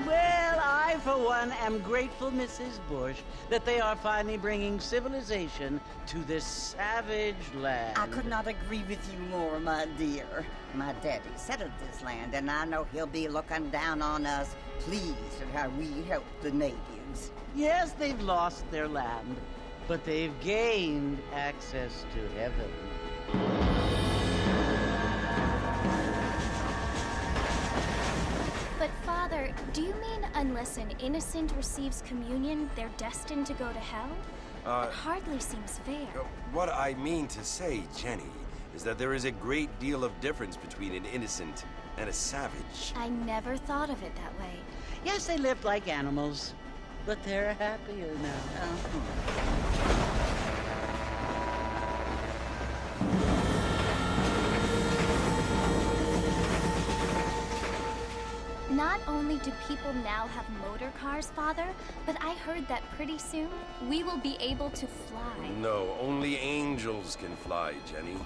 Well, I, for one, am grateful, Mrs. Bush, that they are finally bringing civilization to this savage land. I could not agree with you more, my dear. My daddy settled this land, and I know he'll be looking down on us, pleased at how we help the natives. Yes, they've lost their land, but they've gained access to heaven. But Father, do you mean unless an innocent receives communion, they're destined to go to hell? It hardly seems fair. What I mean to say, Jenny, is that there is a great deal of difference between an innocent and a savage. I never thought of it that way. Yes, they lived like animals, but they're happier now. Not only do people now have motor cars, Father, but I heard that pretty soon we will be able to fly. No, only angels can fly, Jenny.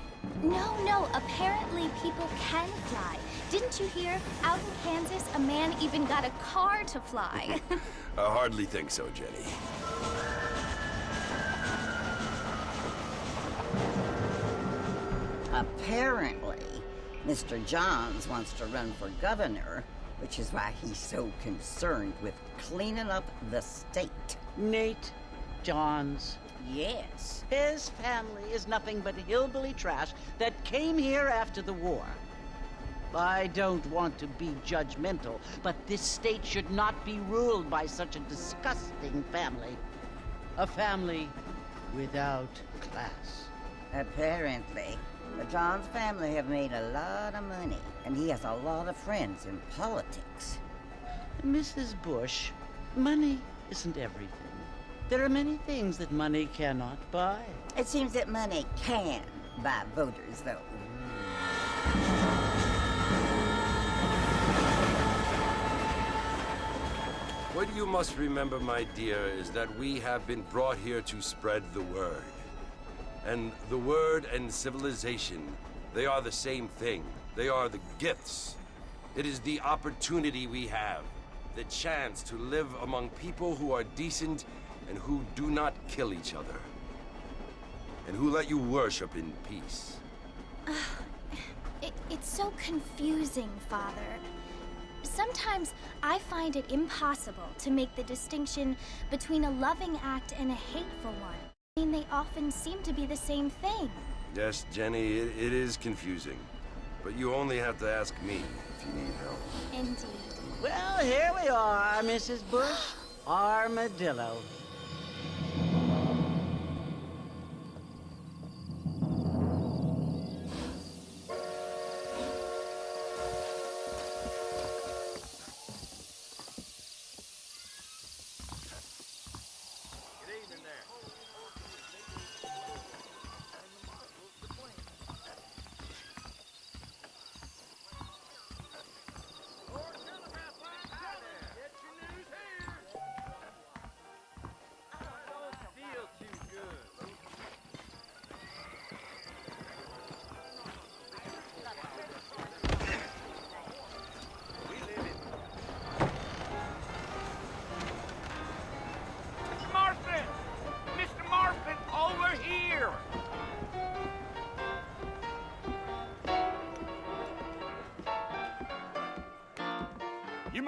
No, apparently people can fly. Didn't you hear? Out in Kansas, a man even got a car to fly. I hardly think so, Jenny. Apparently, Mr. Johns wants to run for governor, which is why he's so concerned with cleaning up the state. Nate Johns. Yes. His family is nothing but hillbilly trash that came here after the war. I don't want to be judgmental, but this state should not be ruled by such a disgusting family. A family without class. Apparently. The Johns family have made a lot of money, and he has a lot of friends in politics. Mrs. Bush, money isn't everything. There are many things that money cannot buy. It seems that money can buy voters, though. What you must remember, my dear, is that we have been brought here to spread the word. And the word and civilization, they are the same thing. They are the gifts. It is the opportunity we have, the chance to live among people who are decent and who do not kill each other, and who let you worship in peace. It's so confusing, Father. Sometimes I find it impossible to make the distinction between a loving act and a hateful one. I mean, they often seem to be the same thing. Yes, Jenny, it is confusing. But you only have to ask me if you need help. Indeed. Well, here we are, Mrs. Bush. Armadillo.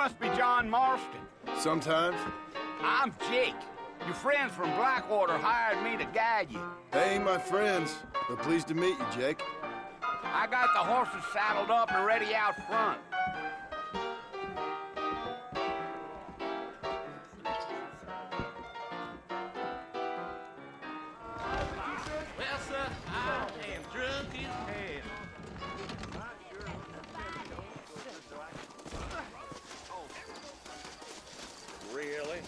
must be John Marston. Sometimes. I'm Jake. Your friends from Blackwater hired me to guide you. They ain't my friends, but pleased to meet you, Jake. I got the horses saddled up and ready out front. Well, sir, I am drunk as hell. Really?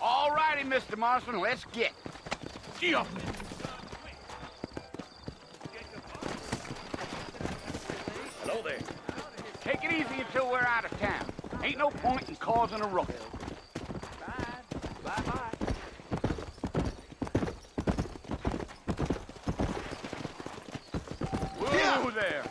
All righty, Mr. Marston, let's get. Yeah. Hello there. Take it easy until we're out of town. Ain't no point in causing a ruckus. Bye-bye. Whoa there.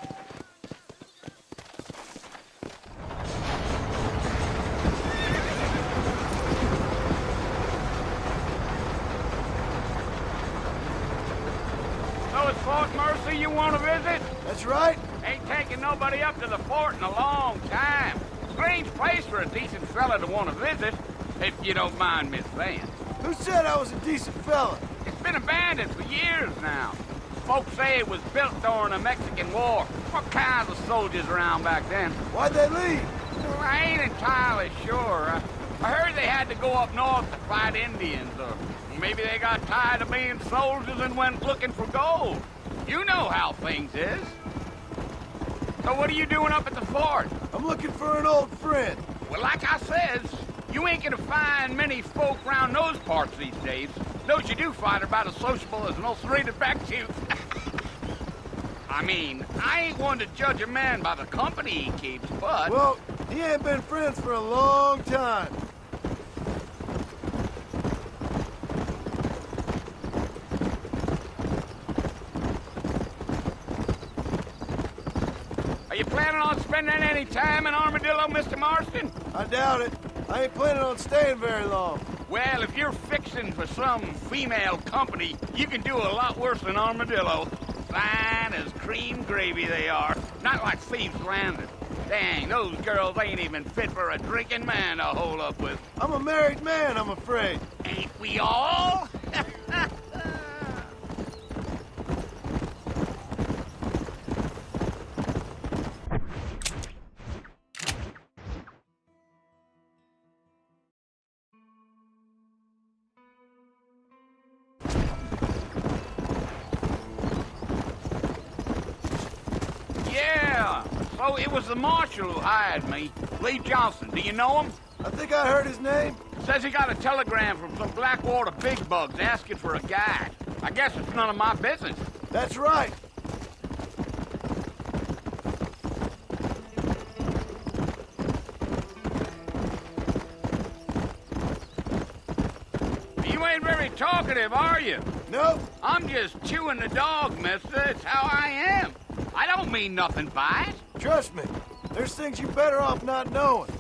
So it's Fort Mercy you want to visit? That's right. Ain't taking nobody up to the fort in a long time. Strange place for a decent fella to want to visit, if you don't mind me saying. Who said I was a decent fella? It's been abandoned for years now. Folks say it was built during the Mexican War. What kinds of soldiers around back then? Why'd they leave? Well, I ain't entirely sure. I heard they had to go up north to fight Indians, or maybe they got tired of being soldiers and went looking for gold. You know how things is. So what are you doing up at the fort? I'm looking for an old friend. Well, like I says, you ain't gonna find many folk round those parts these days. Those you do find are about as sociable as an ulcerated back tooth. I mean, I ain't one to judge a man by the company he keeps, but... Well, he ain't been friends for a long time. Are you planning on spending any time in Armadillo, Mr. Marston? I doubt it. I ain't planning on staying very long. Well, if you're fixing for some female company, you can do a lot worse than Armadillo. Fine as cream gravy they are. Not like Thieves Landing. Dang, those girls ain't even fit for a drinking man to hole up with. I'm a married man, I'm afraid. Ain't we all? Yeah, so it was the marshal who hired me. Lee Johnson, do you know him? I think I heard his name. Says he got a telegram from some Blackwater big bugs asking for a guide. I guess it's none of my business. That's right. You ain't very talkative, are you? Nope. I'm just chewing the dog, mister. It's how I am. I don't mean nothing by it. Trust me. There's things you're better off not knowing.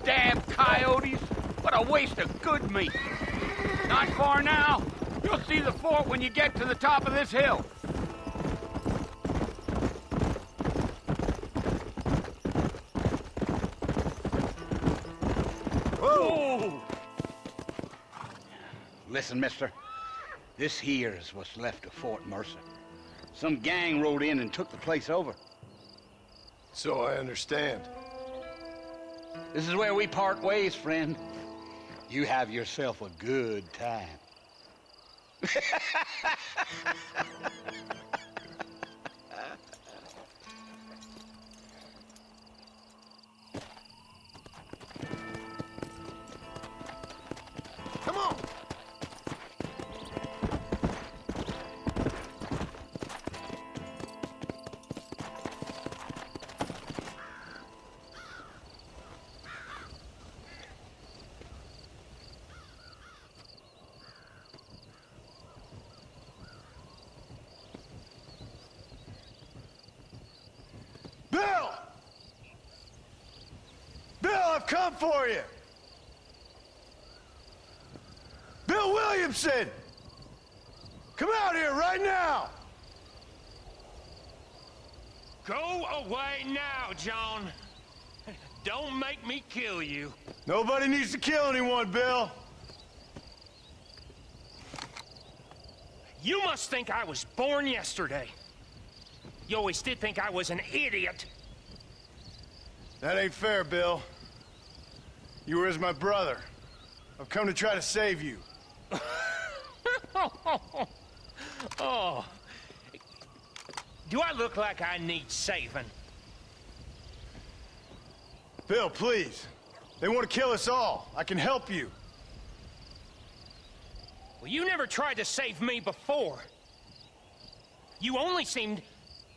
Damn coyotes. What a waste of good meat. Not far now. You'll see the fort when you get to the top of this hill. Whoa! Listen, mister. This here is what's left of Fort Mercer. Some gang rode in and took the place over. So I understand. This is where we part ways, friend. You have yourself a good time. Come on! Bill! Bill, I've come for you! Bill Williamson! Come out here right now! Go away now, John. Don't make me kill you. Nobody needs to kill anyone, Bill. You must think I was born yesterday. You always did think I was an idiot. That ain't fair, Bill. You were as my brother. I've come to try to save you. Oh. Do I look like I need saving? Bill, please. They want to kill us all. I can help you. Well, you never tried to save me before. You only seemed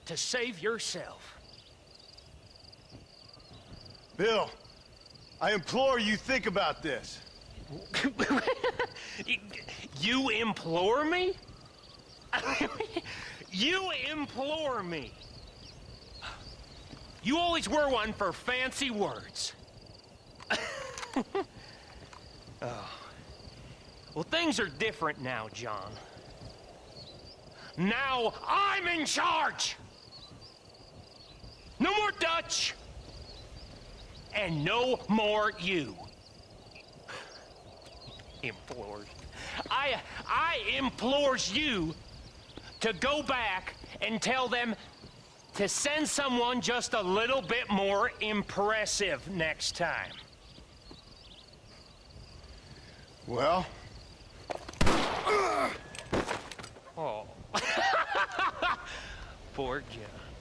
to save yourself. Bill, I implore you think about this. You implore me? You implore me. You always were one for fancy words. Oh. Well, things are different now, John. Now I'm in charge! No more Dutch! And no more you. Implores. I implores you to go back and tell them to send someone just a little bit more impressive next time. Well? Oh. Poor John.